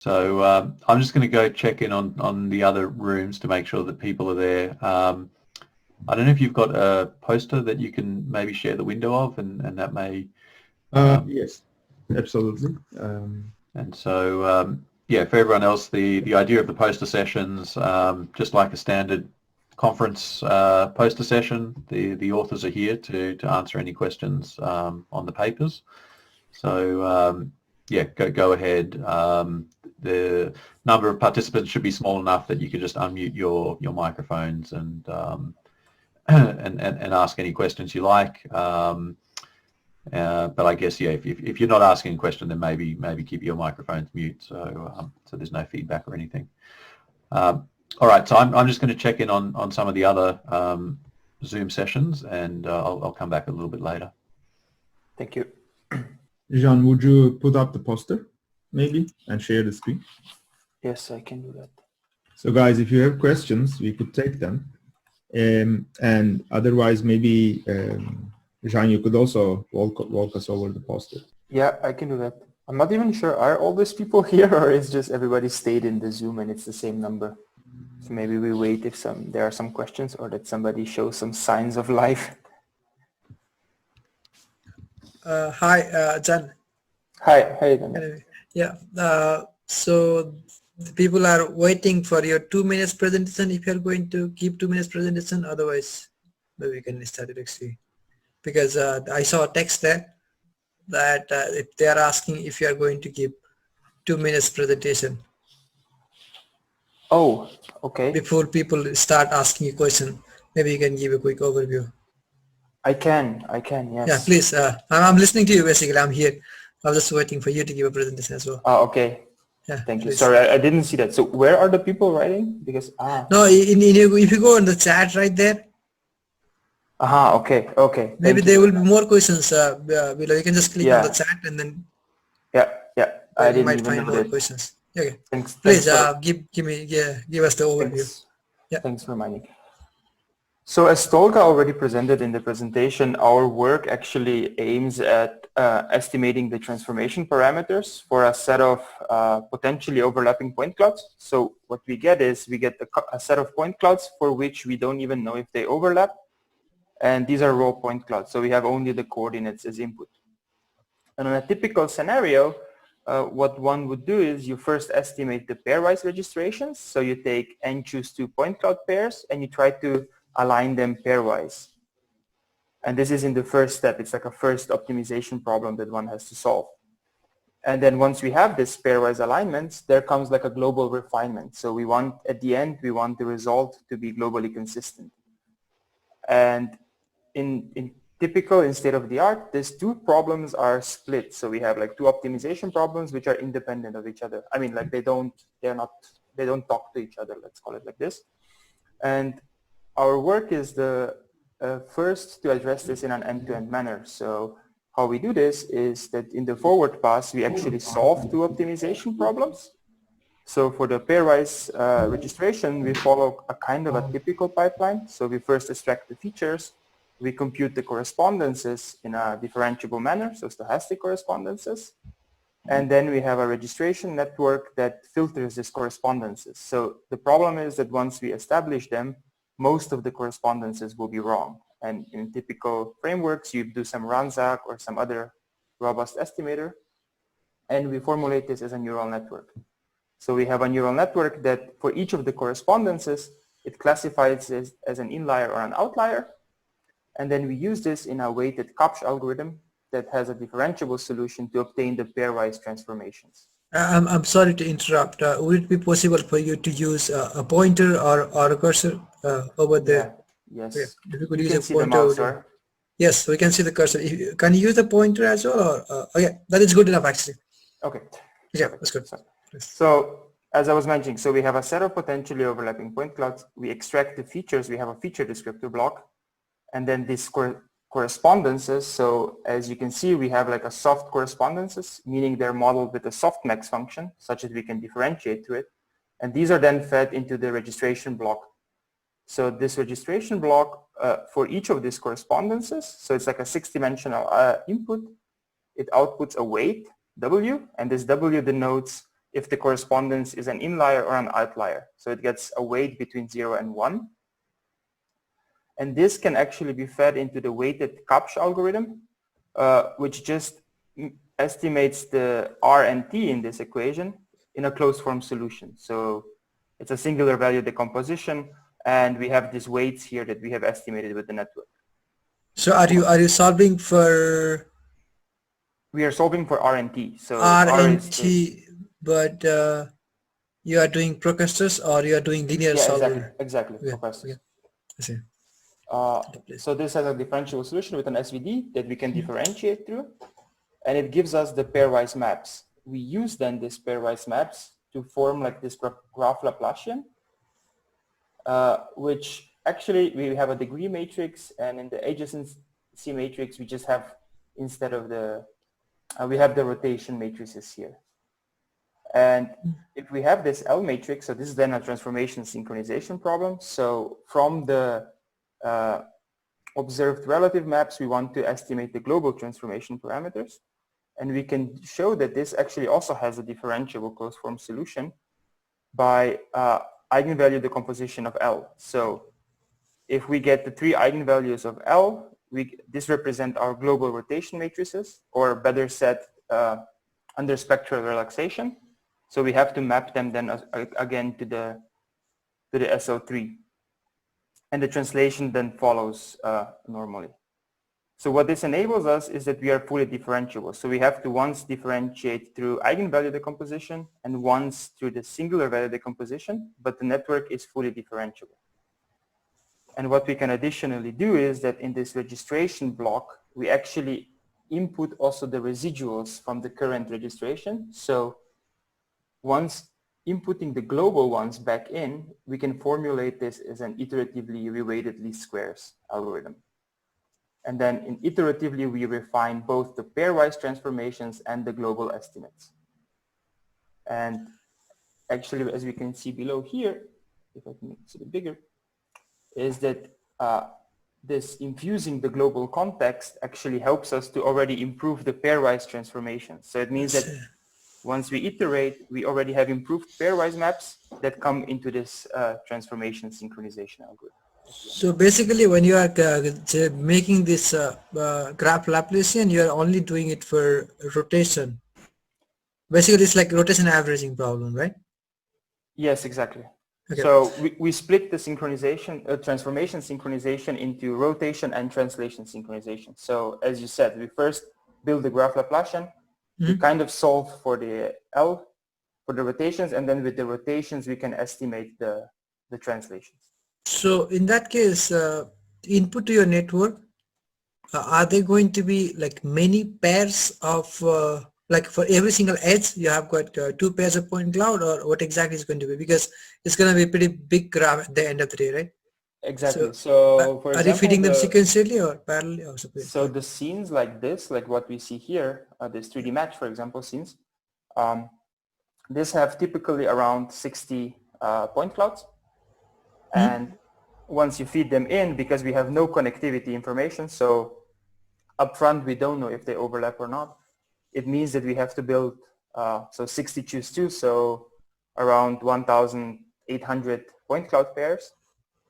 So I'm just going to go check in on the other rooms to make sure that people are there. I don't know if you've got a poster that you can maybe share the window of, and that may... Yes, absolutely. And so, yeah, for everyone else, the idea of the poster sessions, just like a standard conference poster session, the authors are here to answer any questions on the papers. So, yeah, go ahead. The number of participants should be small enough that you could just unmute your microphones and ask any questions you like. But I guess, yeah, if you're not asking a question, then maybe keep your microphones mute so there's no feedback or anything. All right, so I'm just going to check in on some of the other Zoom sessions, and I'll come back a little bit later. Thank you. Jean, would you put up the poster maybe and share the screen? Yes, I can do that. So guys, if you have questions, we could take them. And otherwise, maybe Jean, you could also walk us over the poster. Yeah, I can do that. I'm not even sure, are all these people here, or is just everybody stayed in the Zoom and it's the same number? So maybe we wait if there are some questions, or that somebody shows some signs of life. Hi, Jan. Hi, Daniel. Yeah, so the people are waiting for your 2 minutes presentation. If you're going to keep 2 minutes presentation, otherwise maybe we can start it actually. Because I saw a text there that if they are asking if you are going to give 2 minutes presentation. Oh, okay. Before people start asking you question, maybe you can give a quick overview. I can, yes. Yeah, please. I'm listening to you basically. I'm here. I was just waiting for you to give a presentation as well. Oh, okay. Yeah, thank you. please. Sorry, I didn't see that. So where are the people writing? Because no, if you go in the chat right there. Okay. Maybe there will be more questions below. You can just click on the chat and then. Yeah. I didn't might even find know more that. questions. Okay. Thanks. Please give us the overview. Thanks for reminding. So as Tolga already presented in the presentation, our work actually aims at estimating the transformation parameters for a set of potentially overlapping point clouds. So what we get is a set of point clouds for which we don't even know if they overlap. And these are raw point clouds. So we have only the coordinates as input. And in a typical scenario, what one would do is you first estimate the pairwise registrations. So you take and choose 2 point cloud pairs and you try to align them pairwise. And this is in the first step. It's like a first optimization problem that one has to solve. And then once we have this pairwise alignments, there comes like a global refinement. So at the end, we want the result to be globally consistent. And in typical, in state of the art, these 2 problems are split. So we have like 2 optimization problems which are independent of each other. I mean, like they don't talk to each other. Let's call it like this. And our work is the first to address this in an end-to-end manner. So how we do this is that in the forward pass, we actually solve 2 optimization problems. So for the pairwise registration, we follow a kind of a typical pipeline. So we first extract the features, we compute the correspondences in a differentiable manner, so stochastic correspondences. And then we have a registration network that filters these correspondences. So the problem is that once we establish them, most of the correspondences will be wrong. And in typical frameworks, you do some Ransack or some other robust estimator, and we formulate this as a neural network. So we have a neural network that for each of the correspondences, it classifies as an inlier or an outlier. And then we use this in a weighted Kapsch algorithm that has a differentiable solution to obtain the pairwise transformations. I'm sorry to interrupt. Would it be possible for you to use a pointer or a cursor over there? Yeah, yes. Yeah. If you could you use can a see pointer. the mouse, or? Yes, we can see the cursor. Can you use the pointer as well? Or okay, that is good enough actually. Okay. Yeah, that's good. So as I was mentioning, so we have a set of potentially overlapping point clouds. We extract the features. We have a feature descriptor block. And then these correspondences. So as you can see, we have like a soft correspondences, meaning they're modeled with a softmax function, such that we can differentiate to it. And these are then fed into the registration block. So this registration block for each of these correspondences, so it's like a 6-dimensional input. It outputs a weight, W, and this W denotes if the correspondence is an inlier or an outlier. So it gets a weight between 0 and 1. And this can actually be fed into the weighted Kapsch algorithm, which just estimates the R and T in this equation in a closed form solution. So it's a singular value decomposition, and we have these weights here that we have estimated with the network. So are you solving for We are solving for R and T. So R R and is T, but you are doing Procustus or you are doing linear yeah, solver? exactly. Yeah, Procustus. yeah. I see. So this has a differentiable solution with an SVD that we can differentiate through, and it gives us the pairwise maps. We use then these pairwise maps to form like this graph Laplacian, which actually we have a degree matrix, and in the adjacency matrix we just have, instead of the, we have the rotation matrices here. And if we have this L matrix, so this is then a transformation synchronization problem. So from the observed relative maps, we want to estimate the global transformation parameters. And we can show that this actually also has a differentiable closed form solution by eigenvalue decomposition of L. So if we get the 3 eigenvalues of L, this represent our global rotation matrices, or better said, under spectral relaxation. So we have to map them then again to the SO3. And the translation then follows normally. So what this enables us is that we are fully differentiable. So we have to once differentiate through eigenvalue decomposition and once through the singular value decomposition, but the network is fully differentiable. And what we can additionally do is that in this registration block, we actually input also the residuals from the current registration. So once inputting the global ones back in, we can formulate this as an iteratively reweighted least squares algorithm. And then iteratively we refine both the pairwise transformations and the global estimates. And actually, as we can see below here, if I can make this a bit bigger, is that this infusing the global context actually helps us to already improve the pairwise transformations. So it means that once we iterate, we already have improved pairwise maps that come into this transformation synchronization algorithm. So basically, when you are making this graph Laplacian, you are only doing it for rotation. Basically, it's like rotation averaging problem, right? Yes, exactly. Okay. So we split the synchronization, transformation synchronization into rotation and translation synchronization. So as you said, we first build the graph Laplacian. We kind of solve for the L, for the rotations, and then with the rotations we can estimate the translations. So in that case, input to your network, are they going to be like many pairs of, like for every single edge, you have got 2 pairs of point cloud, or what exactly is going to be? Because it's going to be a pretty big graph at the end of the day, right? Exactly. So for example, are you feeding them sequentially or parallelly or something? So the scenes like this, like what we see here, this 3D match, for example, scenes, this have typically around 60 point clouds. And once you feed them in, because we have no connectivity information, so upfront we don't know if they overlap or not, it means that we have to build, so 60 choose 2, so around 1,800 point cloud pairs.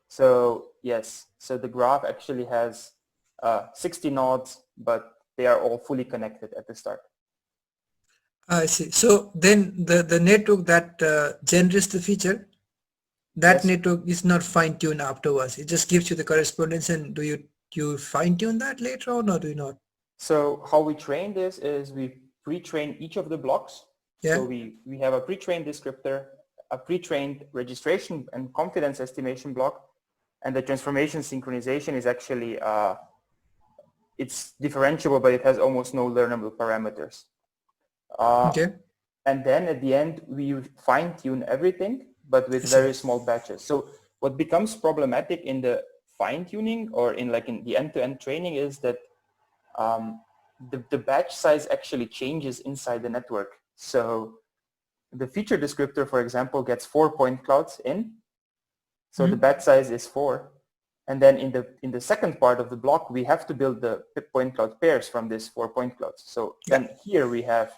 So yes, so the graph actually has 60 nodes, but they are all fully connected at the start. I see. So then the network that generates the feature, that network is not fine-tuned afterwards. It just gives you the correspondence, and do you fine-tune that later on, or do you not? So how we train this is we pre-train each of the blocks. Yeah. So we have a pre-trained descriptor, a pre-trained registration and confidence estimation block, and the transformation synchronization is actually, it's differentiable, but it has almost no learnable parameters. Okay. And then at the end, we fine-tune everything, but with very small batches. So what becomes problematic in the fine-tuning or in the end-to-end training is that the batch size actually changes inside the network. So the feature descriptor, for example, gets 4 point clouds in. So the batch size is 4. And then in the second part of the block, we have to build the point cloud pairs from this 4 point clouds. So then here we have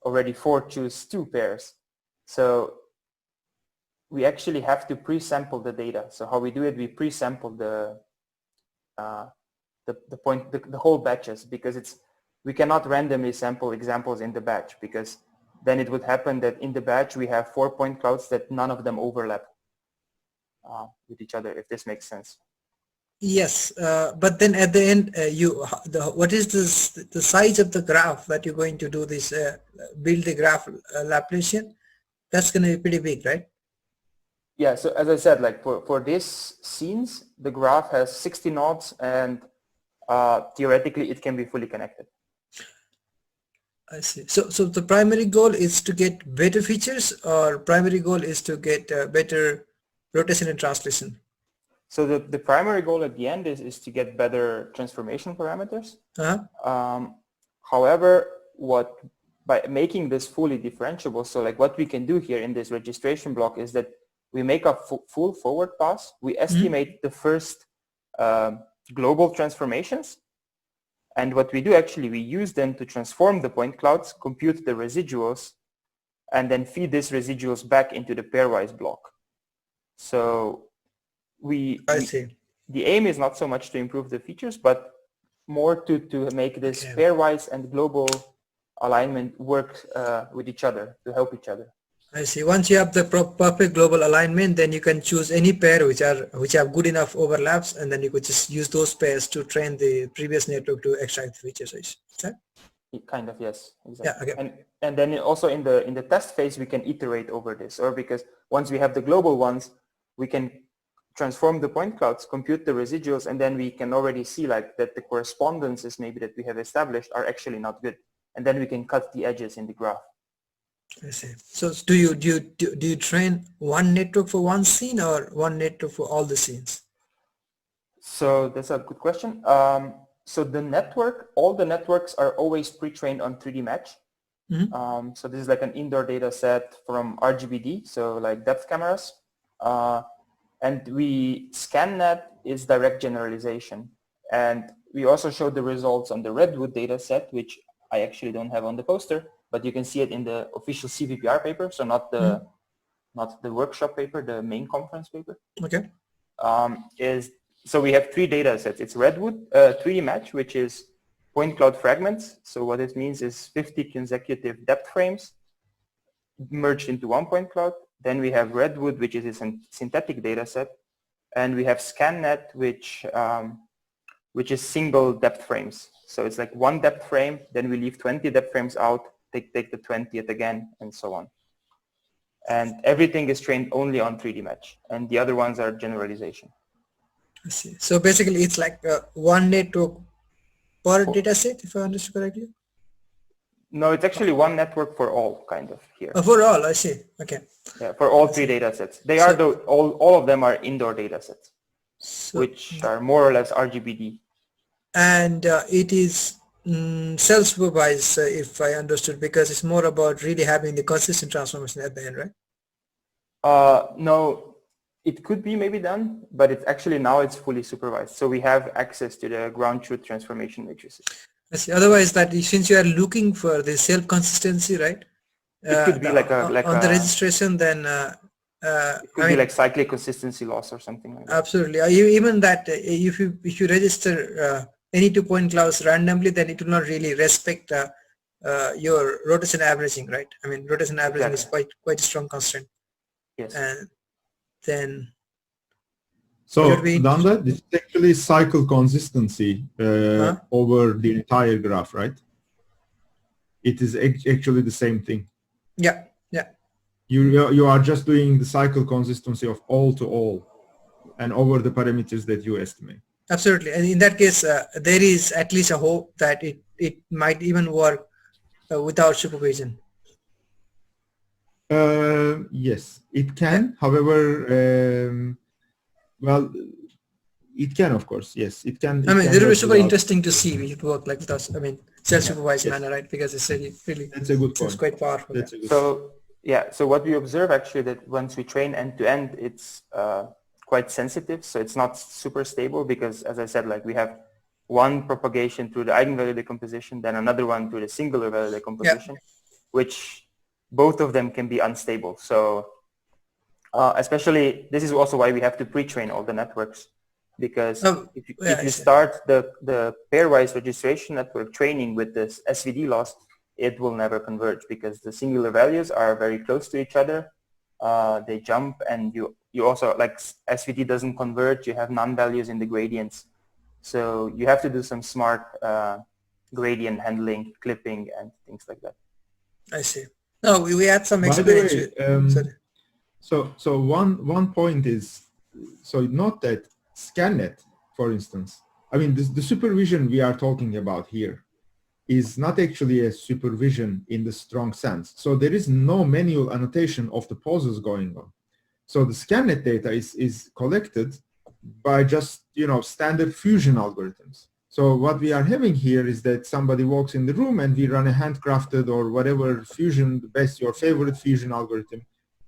already 4 choose 2 pairs. So we actually have to pre-sample the data. So how we do it, we pre-sample the whole batches, because we cannot randomly sample examples in the batch, because then it would happen that in the batch we have 4 point clouds that none of them overlap with each other, if this makes sense. Yes, but then at the end, what is the size of the graph that you're going to do this build the graph Laplacian? That's going to be pretty big, right? Yeah. So as I said, like for this scenes, the graph has 60 nodes, and theoretically it can be fully connected. I see. So the primary goal is to get better features, or primary goal is to get better rotation and translation? So the primary goal at the end is to get better transformation parameters. However, by making this fully differentiable, so like what we can do here in this registration block is that we make a full forward pass. We estimate the first global transformations. And what we do actually, we use them to transform the point clouds, compute the residuals, and then feed these residuals back into the pairwise block. So the aim is not so much to improve the features, but more to make this pairwise and global alignment work with each other, to help each other. I see. Once you have the perfect global alignment, then you can choose any pair which have good enough overlaps, and then you could just use those pairs to train the previous network to extract the features. Is that? Kind of, yes, exactly. Yeah, okay. And then also in the test phase we can iterate over this, or because once we have the global ones, we can transform the point clouds, compute the residuals, and then we can already see like that the correspondences maybe that we have established are actually not good, and then we can cut the edges in the graph. I see. So do you train one network for one scene or one network for all the scenes? So that's a good question. So all the networks are always pre-trained on 3D match. So this is like an indoor data set from RGBD, so like depth cameras. And ScanNet is direct generalization. And we also showed the results on the Redwood data set, which I actually don't have on the poster, but you can see it in the official CVPR paper, so not the workshop paper, the main conference paper. Okay. So we have 3 data sets. It's Redwood 3D match, which is point cloud fragments. So what it means is 50 consecutive depth frames merged into one point cloud. Then we have Redwood, which is a synthetic data set, and we have ScanNet, which is single depth frames. So it's like one depth frame, then we leave 20 depth frames out, take the 20th again, and so on. And everything is trained only on 3D match, and the other ones are generalization. I see. So basically it's like one network per data set, if I understood correctly? No, it's actually one network for all, kind of, here. For all, I see. Okay. Yeah, for all 3 data sets. All of them are indoor data sets, which are more or less RGBD. And it is self-supervised, if I understood, because it's more about really having the consistent transformation at the end, right? No, it could be maybe done, but it's actually now it's fully supervised. So we have access to the ground truth transformation matrices. I see. Otherwise, since you are looking for the self-consistency, right? It could be on the registration, then it could be like cyclic consistency loss or something like that. Absolutely. Even that, if you register any 2 point clouds randomly, then it will not really respect your rotation averaging, right? I mean, rotation averaging is quite a strong constraint. Yes. And then. So Danda, this is actually cycle consistency over the entire graph, right? It is actually the same thing. Yeah, yeah. You are just doing the cycle consistency of all to all and over the parameters that you estimate. Absolutely. And in that case, there is at least a hope that it might even work without supervision. Yes, it can. However, well, it can, of course. Yes, it can. I mean, it will be super interesting to see if it work like that. I mean, self-supervised manner, right? Because it's really that's a good point. It's quite powerful. So what we observe actually that once we train end to end, it's quite sensitive. So it's not super stable because, as I said, like we have one propagation through the eigenvalue decomposition, then another one through the singular value decomposition, which both of them can be unstable. So especially, this is also why we have to pre-train all the networks, because if you start the pairwise registration network training with this SVD loss, it will never converge because the singular values are very close to each other. They jump, and you also, like, SVD doesn't converge, you have non-values in the gradients. So you have to do some smart gradient handling, clipping, and things like that. I see. No, we had some experience. By the way, so one point is, so not that ScanNet, for instance, I mean, the supervision we are talking about here is not actually a supervision in the strong sense. So there is no manual annotation of the pauses going on. So the ScanNet data is collected by just, standard fusion algorithms. So what we are having here is that somebody walks in the room and we run a handcrafted or whatever fusion, your favorite fusion algorithm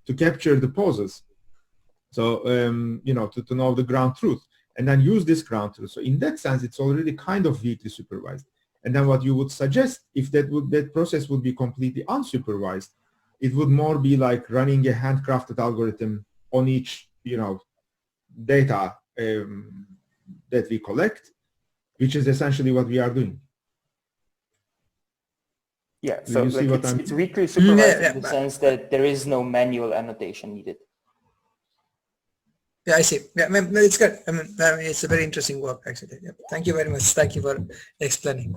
to capture the pauses. So, to know the ground truth and then use this ground truth. So in that sense, it's already kind of weakly supervised. And then what you would suggest, if that process would be completely unsupervised, it would more be like running a handcrafted algorithm on each, data that we collect, which is essentially what we are doing. Yeah, so like it's weakly supervised in the sense that there is no manual annotation needed. Yeah, I see. Yeah, it's good. I mean, it's a very interesting work, actually. Yeah. Thank you very much. Thank you for explaining.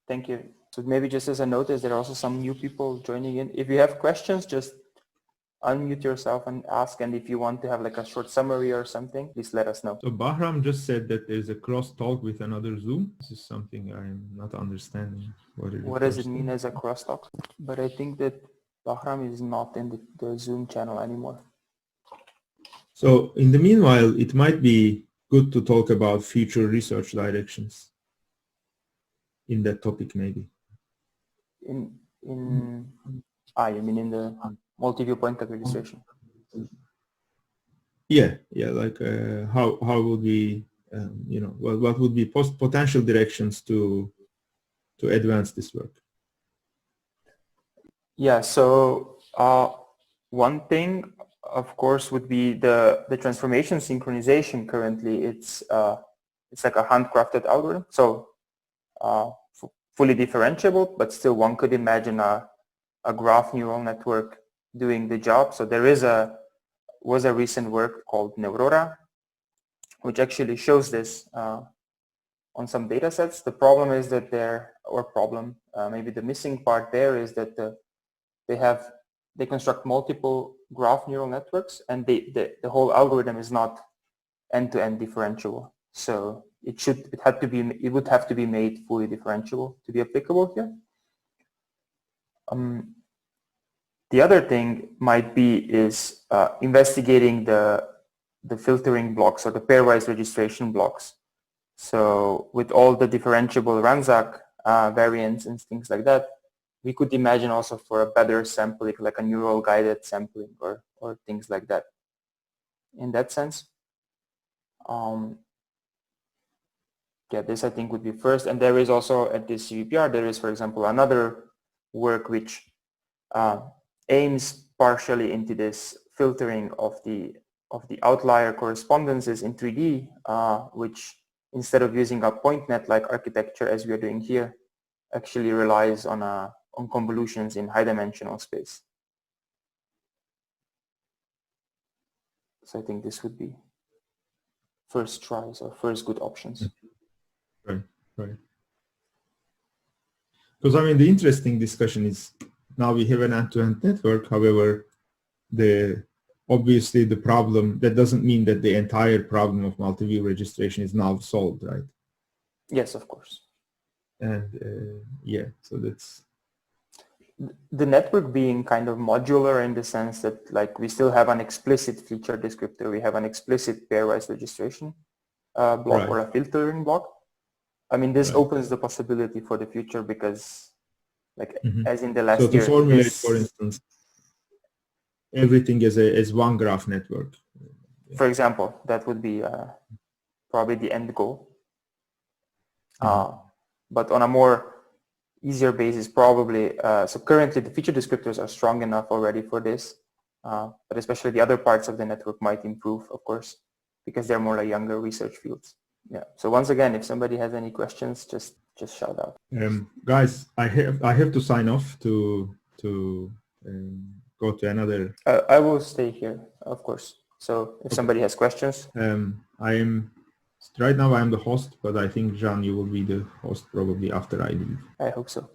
Thank you. So maybe just as a notice, there are also some new people joining in. If you have questions, just unmute yourself and ask. And if you want to have like a short summary or something, please let us know. So Bahram just said that there's a crosstalk with another Zoom. This is something I'm not understanding. What does it mean as a crosstalk? But I think that Bahram is not in the Zoom channel anymore. So in the meanwhile, it might be good to talk about future research directions in that topic, maybe. You mean in the multi-view point registration? Yeah, like how would we, what would be potential directions to advance this work? Yeah, so one thing, of course, would be the transformation synchronization. Currently, it's like a handcrafted algorithm, so fully differentiable, but still one could imagine a graph neural network doing the job. So there was a recent work called Neurora, which actually shows this on some data sets. The problem is that maybe the missing part there is that they construct multiple graph neural networks, and the whole algorithm is not end-to-end differentiable. So it would have to be made fully differentiable to be applicable here. The other thing might be is investigating the filtering blocks or the pairwise registration blocks. So with all the differentiable Ransack variants and things like that, we could imagine also for a better sampling, like a neural guided sampling or things like that. In that sense, this I think would be first. And there is also at this CVPR, there is, for example, another work which aims partially into this filtering of the outlier correspondences in 3D, which instead of using a point net like architecture as we are doing here, actually relies on convolutions in high dimensional space. So I think this would be first tries or first good options. Right. Because I mean, the interesting discussion is now we have an end-to-end network. However, obviously the problem, that doesn't mean that the entire problem of multi-view registration is now solved, right? Yes, of course. And so that's... The network being kind of modular in the sense that like we still have an explicit feature descriptor, we have an explicit pairwise registration block or a filtering block. I mean, this opens the possibility for the future because like as in the last year. So to formulate, for instance, everything as one graph network. For example, that would be probably the end goal. But on a more easier basis probably. So currently the feature descriptors are strong enough already for this, but especially the other parts of the network might improve, of course, because they're more like younger research fields. Yeah. So once again, if somebody has any questions, just shout out. Guys, I have to sign off to go to another. I will stay here, of course. So if somebody has questions. Right now I'm the host, but I think Jean, you will be the host probably after I leave. I hope so.